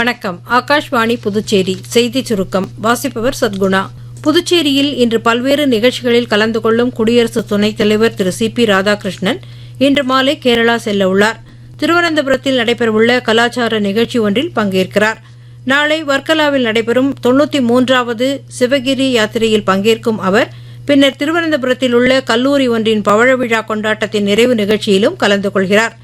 வணக்கம். ஆகாஷ்வாணி புதுச்சேரி செய்தி சுருக்கம் வாசிப்பவர் சத்குணா. புதுச்சேரியில் இன்று பல்வேறு நிகழ்ச்சிகளில் கலந்து கொள்ளும் குடியரசு துணைத் தலைவர் திரு சி.பி. ராதாகிருஷ்ணன் இன்று மாலை கேரளா செல்ல உள்ளார். திருவனந்தபுரத்தில் நடைபெறவுள்ள கலாச்சார நிகழ்ச்சி ஒன்றில் பங்கேற்கிறார். நாளை வர்க்கலாவில் நடைபெறும் 93வது சிவகிரி யாத்திரையில் பங்கேற்கும் அவர் பின்னர் திருவனந்தபுரத்தில் உள்ள கல்லூரி ஒன்றின் பவழ விழா கொண்டாட்டத்தின் நிறைவு நிகழ்ச்சியிலும் கலந்து கொள்கிறார்.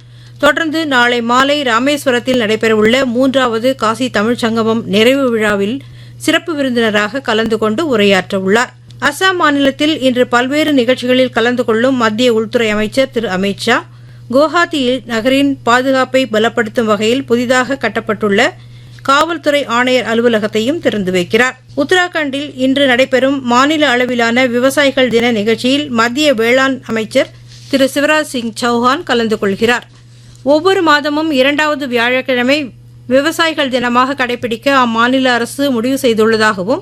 தொடர்ந்து நாளை மாலை ராமேஸ்வரத்தில் நடைபெறவுள்ள 3வது காசி தமிழ்ச் சங்கமம் நிறைவு விழாவில் சிறப்பு விருந்தினராக கலந்து கொண்டு உரையாற்ற உள்ளார். அசாம் மாநிலத்தில் இன்று பல்வேறு நிகழ்ச்சிகளில் கலந்து கொள்ளும் மத்திய உள்துறை அமைச்சர் திரு அமித் ஷா குவஹாத்தி நகரின் பாதுகாப்பை பலப்படுத்தும் வகையில் புதிதாக கட்டப்பட்டுள்ள காவல்துறை ஆணையர் அலுவலகத்தையும் திறந்து வைக்கிறார். உத்தராகண்டில் இன்று நடைபெறும் மாநில அளவிலான விவசாயிகள் தின நிகழ்ச்சியில் மத்திய வேளாண் அமைச்சர் திரு சிவராஜ் சிங் சௌஹான் கலந்து கொள்கிறார். ஒவ்வொரு மாதமும் 2வது வியாழக்கிழமை விவசாயிகள் தினமாக கடைபிடிக்க அம்மாநில அரசு முடிவு செய்துள்ளதாகவும்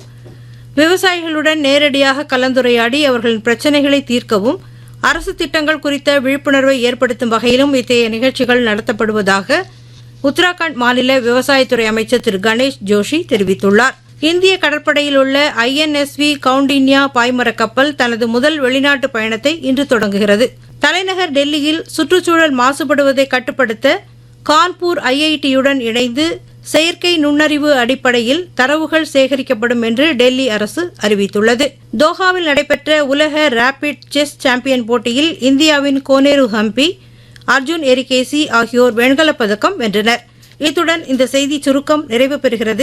விவசாயிகளுடன் நேரடியாக கலந்துரையாடி அவர்களின் பிரச்சினைகளை தீர்க்கவும் அரசு திட்டங்கள் குறித்த விழிப்புணர்வை ஏற்படுத்தும் வகையிலும் இத்தகைய நிகழ்ச்சிகள் நடத்தப்படுவதாக உத்தராகண்ட் மாநில விவசாயத்துறை அமைச்சர் திரு கணேஷ் ஜோஷி தெரிவித்துள்ளார். இந்திய கடற்படையில் உள்ள INSV கவுண்டின்யா பாய்மரக் கப்பல் தனது முதல் வெளிநாட்டு பயணத்தை இன்று தொடங்குகிறது. தலைநகர் டெல்லியில் சுற்றுச்சூழல் மாசுபடுவதை கட்டுப்படுத்த கான்பூர் IIT-யுடன் இணைந்து செயற்கை நுண்ணறிவு அடிப்படையில் தரவுகள் சேகரிக்கப்படும் என்று டெல்லி அரசு அறிவித்துள்ளது. தோஹாவில் நடைபெற்ற உலக ரேபிட் செஸ் சாம்பியன் போட்டியில் இந்தியாவின் கோனேரு ஹம்பி, அர்ஜுன் எரிகேசி ஆகியோர் வெண்கலப் பதக்கம் வென்றனர். இத்துடன் இந்த செய்தி சுருக்கம் நிறைவு பெறுகிறது.